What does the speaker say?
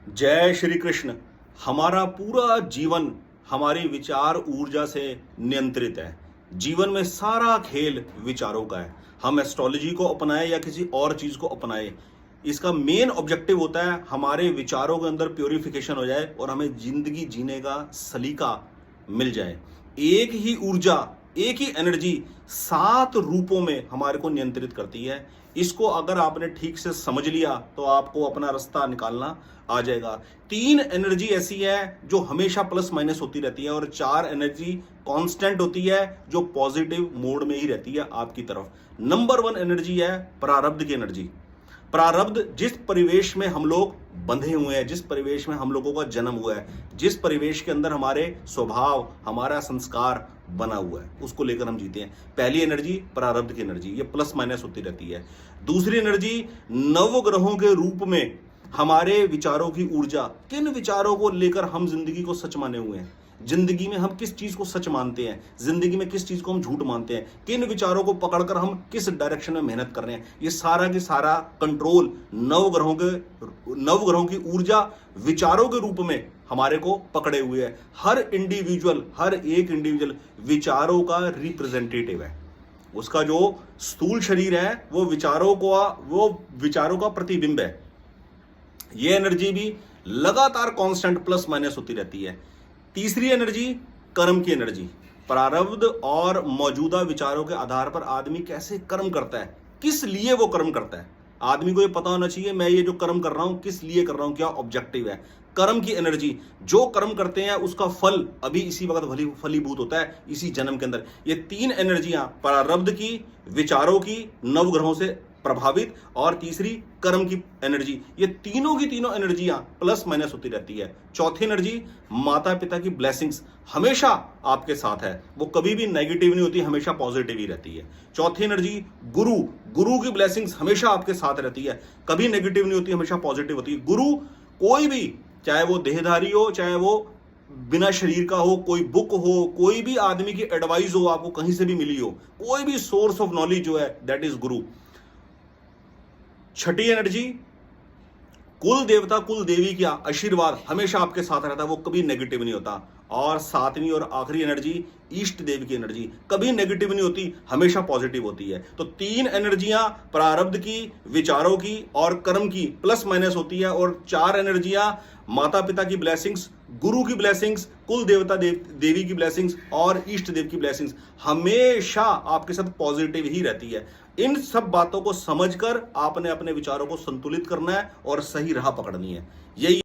जय श्री कृष्ण। हमारा पूरा जीवन हमारी विचार ऊर्जा से नियंत्रित है। जीवन में सारा खेल विचारों का है। हम एस्ट्रोलॉजी को अपनाएं या किसी और चीज को अपनाएं, इसका मेन ऑब्जेक्टिव होता है हमारे विचारों के अंदर प्योरिफिकेशन हो जाए और हमें जिंदगी जीने का सलीका मिल जाए। एक ही ऊर्जा, एक ही एनर्जी 7 रूपों में हमारे को नियंत्रित करती है। इसको अगर आपने ठीक से समझ लिया तो आपको अपना रास्ता निकालना आ जाएगा। 3 एनर्जी ऐसी है जो हमेशा प्लस माइनस होती रहती है और 4 एनर्जी कांस्टेंट होती है जो पॉजिटिव मोड में ही रहती है आपकी तरफ। नंबर 1 एनर्जी है प्रारब्ध की एनर्जी। प्रारब्ध जिस परिवेश में हम लोग बंधे हुए हैं, जिस परिवेश में हम लोगों का जन्म हुआ है, जिस परिवेश के अंदर हमारे स्वभाव, हमारा संस्कार बना हुआ है, उसको लेकर हम जीते हैं। पहली एनर्जी प्रारब्ध की एनर्जी, ये प्लस माइनस होती रहती है। दूसरी एनर्जी नवग्रहों के रूप में हमारे विचारों की ऊर्जा। किन विचारों को लेकर हम जिंदगी को सच माने हुए हैं, जिंदगी में हम किस चीज को सच मानते हैं, जिंदगी में किस चीज को हम झूठ मानते हैं, किन विचारों को पकड़कर हम किस डायरेक्शन में मेहनत कर रहे हैं, ये सारा की सारा कंट्रोल नवग्रहों की ऊर्जा विचारों के रूप में हमारे को पकड़े हुए है। हर एक इंडिविजुअल विचारों का रिप्रेजेंटेटिव है। उसका जो स्थूल शरीर है वो विचारों का प्रतिबिंब है। ये एनर्जी भी लगातार कांस्टेंट प्लस माइनस होती रहती है। तीसरी एनर्जी कर्म की एनर्जी। प्रारब्ध और मौजूदा विचारों के आधार पर आदमी कैसे कर्म करता है, किस लिए वो कर्म करता है, आदमी को ये पता होना चाहिए मैं ये जो कर्म कर रहा हूं किस लिए कर रहा हूं, क्या ऑब्जेक्टिव है। कर्म की एनर्जी, जो कर्म करते हैं उसका फल अभी इसी वक्त फलीभूत होता है इसी जन्म के अंदर। ये 3 एनर्जियां, प्रारब्ध की, विचारों की, नवग्रहों से प्रभावित, और तीसरी कर्म की एनर्जी, ये तीनों की तीनों एनर्जियां प्लस माइनस होती रहती है। चौथी एनर्जी माता पिता की ब्लेसिंग्स हमेशा आपके साथ है, वो कभी भी नेगेटिव नहीं होती, हमेशा पॉजिटिव ही रहती है। चौथी एनर्जी गुरु की ब्लेसिंग्स हमेशा आपके साथ रहती है, कभी नेगेटिव नहीं होती, हमेशा पॉजिटिव होती है। गुरु कोई भी, चाहे वो देहधारी हो, चाहे वो बिना शरीर का हो, कोई बुक हो, कोई भी आदमी की एडवाइस हो, आपको कहीं से भी मिली हो, कोई भी सोर्स ऑफ नॉलेज जो है that is Guru. Chhathi energy कुल देवता कुल देवी का आशीर्वाद हमेशा आपके साथ रहता है, वो कभी नेगेटिव नहीं होता। और 7वीं और आखिरी एनर्जी ईष्ट देव की एनर्जी, कभी नेगेटिव नहीं होती, हमेशा पॉजिटिव होती है। तो 3 एनर्जियां प्रारब्ध की, विचारों की और कर्म की प्लस माइनस होती है, और 4 एनर्जियां माता पिता की ब्लेसिंग्स, गुरु की ब्लेसिंग्स, कुल देवता देवी की ब्लेसिंग्स और ईष्ट देव की ब्लेसिंग्स हमेशा आपके साथ पॉजिटिव ही रहती है। इन सब बातों को समझकर आपने अपने विचारों को संतुलित करना है और सही राह पकड़नी है। यही